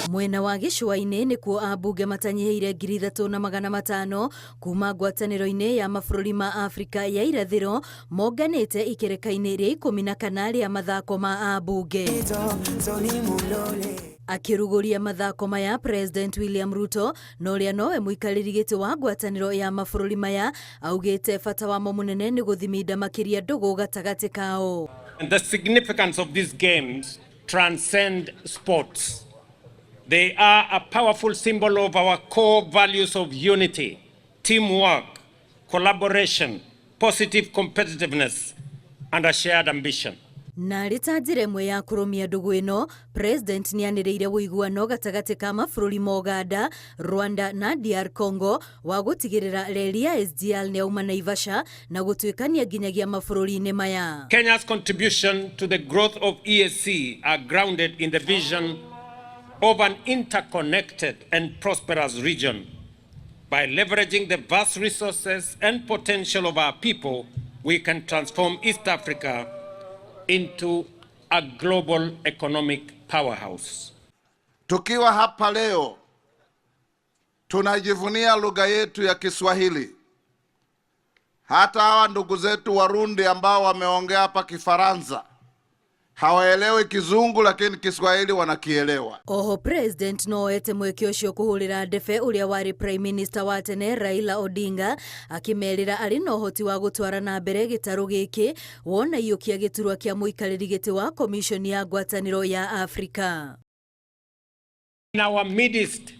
Mwena wa gĩcũa-inĩ nĩkuo ambunge matanyihĩire 3,500 kuma ngwatanĩro-inĩ ya mabũrũri ma Afrika ya irathĩro monganĩte ikereka-inĩ rĩa 14 rĩa mathako ma ambunge. Akĩrugũria mathako maya, President William Ruto na ũrĩa nowe mũikarĩri gĩtĩ wa ngwatanĩro ya mabũrũri maya augĩte bata wamo mũnene nĩ gũthiminda makĩria ndũgũ gatagatĩ kao. And the significance of these games transcend sports. They are a powerful symbol of our core values of unity, teamwork, collaboration, positive competitiveness, and a shared ambition. Na rita njĩra ĩmwe ya kũrũmia ndũgũ ĩno, President nĩanĩrĩire ũiguano gatagatĩ ka mabũrũri ma Uganda, Rwanda na DR Congo wa gũtigĩrĩra reri ya SGR nĩyauma Naivasha na gũtuĩkania nginyagia mabũrũri-inĩ maya. Kenya's contribution to the growth of EAC are grounded in the vision of an interconnected and prosperous region. By leveraging the vast resources and potential of our people, we can transform East Africa into a global economic powerhouse. Tukiwa hapa leo, tunajivunia lugha yetu ya Kiswahili. Hata hawa ndugu zetu Warundi ambao wameongea hapa Kifaransa hawaelewi Kizungu, lakini Kiswahili wanakielewa. Oho, President noete mweke ũcio kũhũrĩra ndebe ũrĩa warĩ Prime Minister wa tene Raila Odinga, akĩmerĩra arĩ na ũhoti wa gũtwara na mbere gĩtarũ gĩkĩ wona iyũkia gĩturwa kĩa mũikarĩri gĩtĩ wa Commission ya ngwatanĩro ya Afrika. In our midst,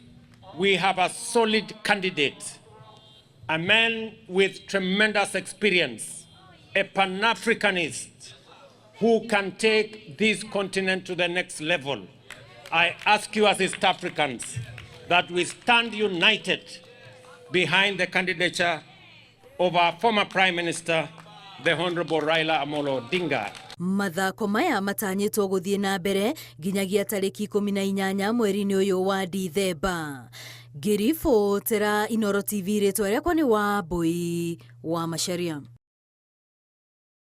we have a solid candidate, a man with tremendous experience, a Pan-Africanist, who can take this continent to the next level. I ask you as East Africans that we stand united behind the candidature of our former Prime Minister, the Honorable Raila Amolo Odinga. Mathako maya matanyĩtwo gũthiĩ na mbere nginyagia tarĩki 18 mweri-inĩ ũyũ wa Dithemba. Ngĩribotera Inooro TV, rĩtwa rĩakwa nĩ Wambui wa Macharia.